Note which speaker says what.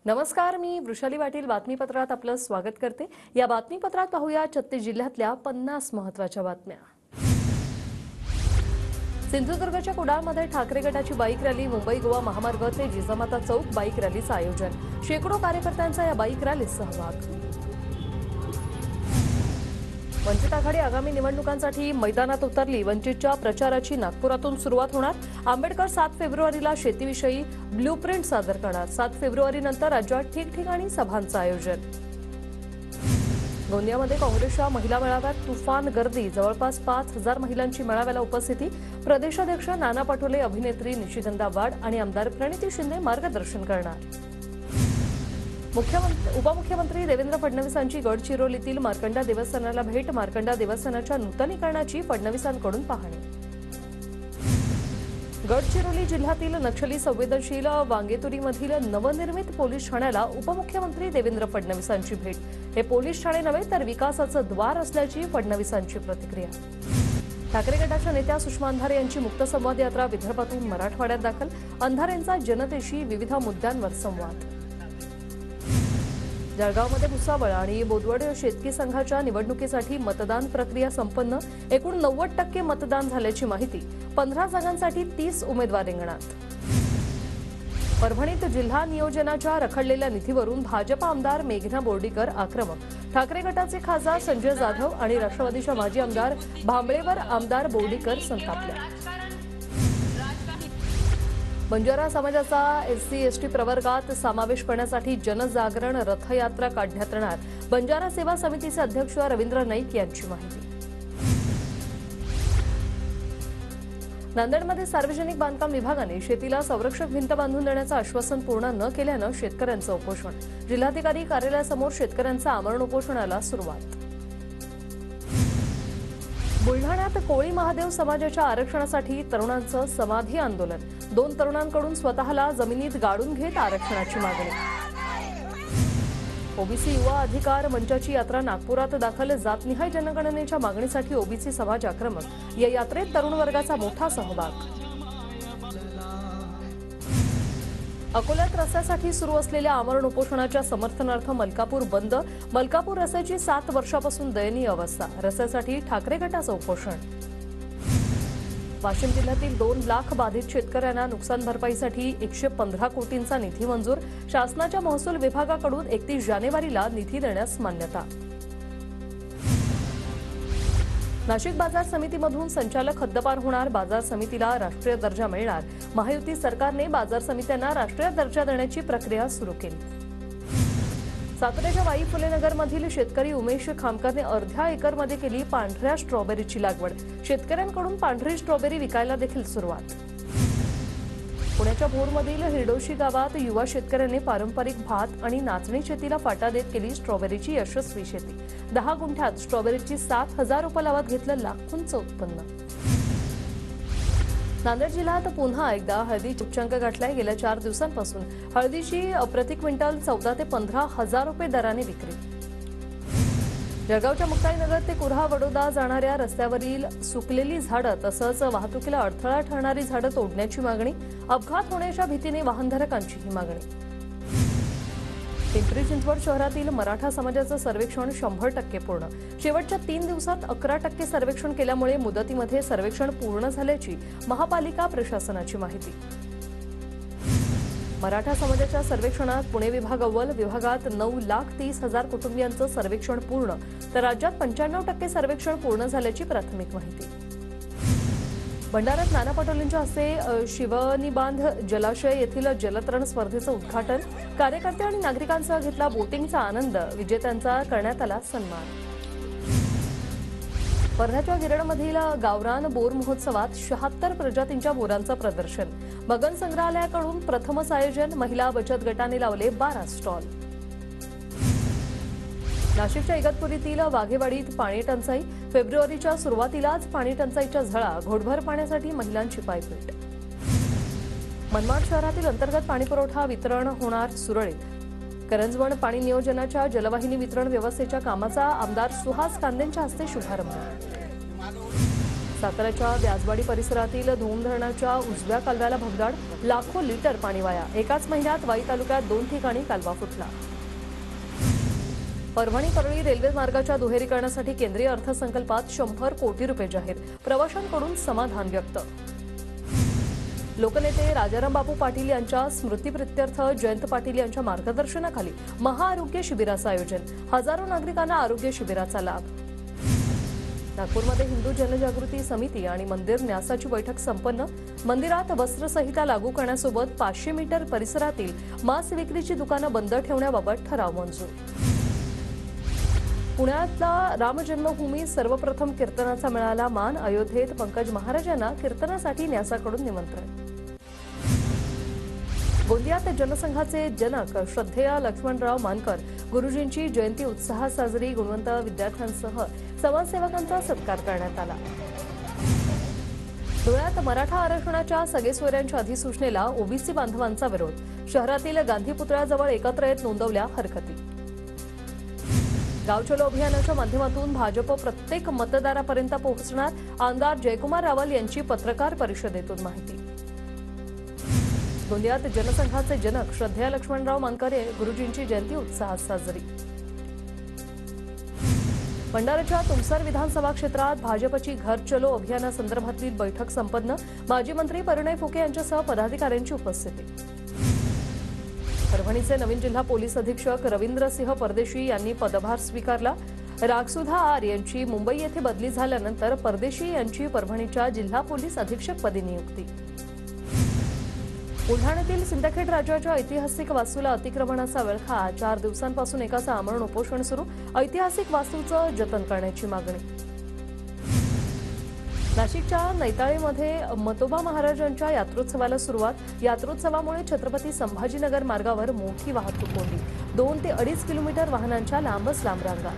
Speaker 1: नमस्कार, मी वृषाली पाटील बातमीपत्रात आपलं स्वागत करते। या बातमीपत्रात पाहूया 36 जिल्ह्यातल्या 50 महत्त्वाच्या बातम्या। सिंधुदुर्गच्या कुडाळमध्ये ठाकरे गटाची बाईक रॅली, मुंबई गोवा महामार्ग ते जिजामाता चौक बाईक रॅलीचं आयोजन। शेकडो कार्यकर्त्यांचा या बाईक रॅलीत सहभाग। वंचित आघाडी आगामी निवडणुकांसाठी मैदानात उतरली। वंचितच्या प्रचाराची नागपुरातून सुरुवात होणार। आंबेडकर 7 फेब्रुवारीला शेतीविषयी ब्लूप्रिंट सादर करणार। 7 फेब्रुवारीनंतर राज्यात ठिकठिकाणी सभांचं आयोजन। गोंदियामध्ये काँग्रेसच्या महिला मेळाव्यात तुफान गर्दी, जवळपास 5000 महिलांची मेळाव्याला उपस्थिती। प्रदेशाध्यक्ष नाना पटोले, अभिनेत्री निशिगंधा वाड आणि आमदार प्रणिती शिंदे मार्गदर्शन करणार। उपमुख्यमंत्री देवेंद्र फडणवीसांची गडचिरोलीतील मार्कंडा देवस्थानाला भेट। मार्कंडा देवस्थानाच्या नूतनीकरणाची फडणवीसांकडून पाहणी। गडचिरोली जिल्ह्यातील नक्षली संवेदनशील वांगेतुरीमधील नवनिर्मित पोलीस ठाण्याला उपमुख्यमंत्री देवेंद्र फडणवीसांची भेट। हे पोलीस ठाणे नव्हे तर विकासाचं द्वार असल्याची फडणवीसांची प्रतिक्रिया। ठाकरे गटाच्या नेत्या सुषमा अंधारे यांची मुक्त संवाद यात्रा विदर्भातून मराठवाड्यात दाखल। अंधारेंचा जनतेशी विविध मुद्द्यांवर संवाद। जळगावमध्ये भुसावळ आणि बोदवड शेतकी संघाच्या निवडणुकीसाठी मतदान प्रक्रिया संपन्न। एकूण 90% मतदान झाल्याची माहिती। 15 जागांसाठी 30 उमेदवार रिंगणात। परभणीत जिल्हा नियोजनाच्या रखडलेल्या निधीवरून भाजप आमदार मेघना बोर्डीकर आक्रमक। ठाकरे गटाचे खासदार संजय जाधव आणि राष्ट्रवादीच्या माजी आमदार भांबळेवर आमदार बोर्डीकर संतापल्या। बंजारा समाजाचा SC/ST प्रवर्गात समावेश करण्यासाठी जनजागरण रथयात्रा काढण्यात येणार। बंजारा सेवा समितीचे अध्यक्ष रवींद्र नाईक यांची माहिती। नांदेडमध्ये सार्वजनिक बांधकाम विभागाने शेतीला संरक्षक भिंत बांधून देण्याचं आश्वासन पूर्ण न केल्यानं शेतकऱ्यांचं उपोषण। जिल्हाधिकारी कार्यालयासमोर शेतकऱ्यांचा आमरण उपोषणाला सुरुवात। बुलढाण्यात कोळी महादेव समाजाच्या आरक्षणासाठी तरुणांचं समाधी आंदोलन। 2 तरुणांकडून स्वतःला जमिनीत गाडून घेत आरक्षणाची मागणी। ओबीसी युवा अधिकार मंचाची यात्रा नागपुरात दाखल। जातनिहाय जनगणनेच्या मागणीसाठी ओबीसी समाज आक्रमक। या यात्रेत तरुण वर्गाचा मोठा सहभाग। अकोल्यात रस्त्यासाठी सुरू असलेल्या आमरण उपोषणाच्या समर्थनार्थ मलकापूर बंद। मलकापूर रस्त्याची 7 वर्षापासून दयनीय अवस्था। रस्त्यासाठी ठाकरे गटाचं उपोषण। वाशिम जिल्ह्यातील 2 लाख बाधित शेतकऱ्यांना नुकसान भरपाईसाठी 115 कोटींचा निधी मंजूर। शासनाच्या महसूल विभागाकडून 31 जानेवारीला निधी देण्यास मान्यता। नाशिक बाजार समितीमधून संचालक हद्दपार होणार। बाजार समितीला राष्ट्रीय दर्जा मिळणार। महायुती सरकारने बाजार समित्यांना राष्ट्रीय दर्जा देण्याची प्रक्रिया सुरू केली। साताऱ्याच्या वाई फुले नगरमधील शेतकरी उमेश खामकरने अर्ध्या एकरमध्ये केली पांढऱ्या स्ट्रॉबेरीची लागवड। शेतकऱ्यांकडून पांढरी स्ट्रॉबेरी विकायला देखील सुरुवात। पुण्याच्या भोरमधील हिरडोशी गावात युवा शेतकऱ्यांनी पारंपरिक भात आणि नाचणी शेतीला फाटा देत केली स्ट्रॉबेरीची यशस्वी शेती। 10 गुंठ्यात स्ट्रॉबेरीची 7000 रुपये लावत घेतलं लाखोंचं उत्पन्न। नांदेड जिल्ह्यात पुन्हा एकदा हळदीचा उच्चांक गाठलाय। गेल्या 4 दिवसांपासून हळदीची प्रति क्विंटल 14 ते 15 हजार रुपये दराने विक्री। जळगावच्या मुक्ताईनगर ते कुऱ्हा वडोदा जाणाऱ्या रस्त्यावरील सुकलेली झाडं तसंच वाहतुकीला अडथळा ठरणारी झाडं तोडण्याची मागणी। अपघात होण्याच्या भीतीने वाहनधारकांची ही मागणी। पिंपरी चिंचवड शहरातील मराठा समाजाचं सर्वेक्षण 100% पूर्ण। शेवटच्या 3 दिवसात 11% सर्वेक्षण केल्यामुळे मुदतीमध्ये सर्वेक्षण पूर्ण झाल्याची महापालिका प्रशासनाची माहिती। मराठा समाजाच्या सर्वेक्षणात पुणे विभाग अव्वल। विभागात 9,30,000 कुटुंबियांचं सर्वेक्षण पूर्ण तर राज्यात 95% सर्वेक्षण पूर्ण झाल्याची प्राथमिक माहिती। भंडाऱ्यात नाना पटोलेंच्या हस्ते शिवनीबांध जलाशय येथील जलतरण स्पर्धेचं उद्घाटन। कार्यकर्ते आणि नागरिकांसह घेतला बोटिंगचा आनंद। विजेत्यांचा करण्यात आला सन्मान। वर्ध्याच्या गिरणमधील गावरान बोर महोत्सवात 76 प्रजातींच्या बोरांचं प्रदर्शन। मगन संग्रहालयाकडून प्रथमच आयोजन। महिला बचत गटाने लावले 12 स्टॉल। नाशिकच्या इगतपुरीतील वाघेवाडीत पाणी टंचाई। फेब्रुवारीच्या सुरुवातीलाच पाणी टंचाईच्या झळा। घोटभर पाण्यासाठी महिलांची पायपीट। मनमाड शहरातील अंतर्गत पाणीपुरवठा वितरण होणार सुरळीत। करंजवण पाणी नियोजनाच्या जलवाहिनी वितरण व्यवस्थेच्या कामाचा आमदार सुहास कांदेंच्या हस्ते शुभारंभ। साताऱ्याच्या व्याजवाडी परिसरातील धोम धरणाच्या उजव्या कालव्याला भगदाड, लाखो लिटर पाणी वाया. एकाच महिन्यात वाई तालुक्यात 2 ठिकाणी कालवा फुटला. परभणी परळी रेल्वे मार्गाच्या दुहेरीकरणासाठी केंद्रीय अर्थसंकल्पात 100 कोटी रुपये जाहीर. प्रवाशांकडून समाधान व्यक्त. लोकनेते राजाराम बापू पाटील यांच्या स्मृतिप्रित्यर्थ जयंत पाटील यांच्या मार्गदर्शनाखाली महाआरोग्य शिबिराचं आयोजन. हजारो नागरिकांना आरोग्य शिबिराचा लाभ. नागपूरमध्ये हिंदू जनजागृती समिती आणि मंदिर न्यासाची बैठक संपन्न. मंदिरात वस्त्रसंहिता लागू करण्यासोबत 500 मीटर परिसरातील मांस विक्रीची दुकानं बंद ठेवण्याबाबत ठराव मंजूर. पुण्यातला रामजन्मभूमी सर्वप्रथम कीर्तनाचा मिळाला मान. अयोध्येत पंकज महाराजांना कीर्तनासाठी न्यासाकडून निमंत्रण. गोंदियात जनसंघाचे जनक श्रद्धेय लक्ष्मणराव मानकर गुरुजींची जयंती उत्साहात साजरी. गुणवंत विद्यार्थ्यांसह समाजसेवकांचा सत्कार करण्यात आला. धुळ्यात मराठा आरक्षणाच्या सगेसोयऱ्यांच्या अधिसूचनेला ओबीसी बांधवांचा विरोध. शहरातील गांधी पुतळ्याजवळ एकत्र येत नोंदवल्या हरकती. गाव चलो अभियानाच्या माध्यमातून भाजप प्रत्येक मतदारापर्यंत पोहोचणार. आमदार जयकुमार रावल यांची पत्रकार परिषदेतून माहिती. गोंदियात जनसंघाचे जनक श्रद्धेय लक्ष्मणराव मानकर गुरुजींची जयंती उत्साहात साजरी. भंडाऱ्याच्या तुमसर विधानसभा क्षेत्रात भाजपची घर चलो अभियानासंदर्भातली बैठक संपन्न. माजी मंत्री परिणय फुके यांच्यासह पदाधिकाऱ्यांची उपस्थिती. परभणीचे नवीन जिल्हा पोलीस अधीक्षक रवींद्रसिंह परदेशी यांनी पदभार स्वीकारला. रागसुधा आर यांची मुंबई येथे बदली झाल्यानंतर परदेशी यांची परभणीच्या जिल्हा पोलीस अधीक्षकपदी नियुक्ती. बुलढाण्यातील सिंदखेड राजाच्या ऐतिहासिक वास्तूला अतिक्रमणाचा विळखा. 4 दिवसांपासून एकाचं आमरण उपोषण सुरू. ऐतिहासिक वास्तूचं जतन करण्याची मागणी. नाशिकच्या नैताळीमध्ये मतोबा महाराजांच्या यात्रोत्सवाला सुरुवात. यात्रोत्सवामुळे छत्रपती संभाजीनगर मार्गावर मोठी वाहतूक कोंडी. 2 ते 2.5 किलोमीटर वाहनांच्या लांबच लांब रांगा.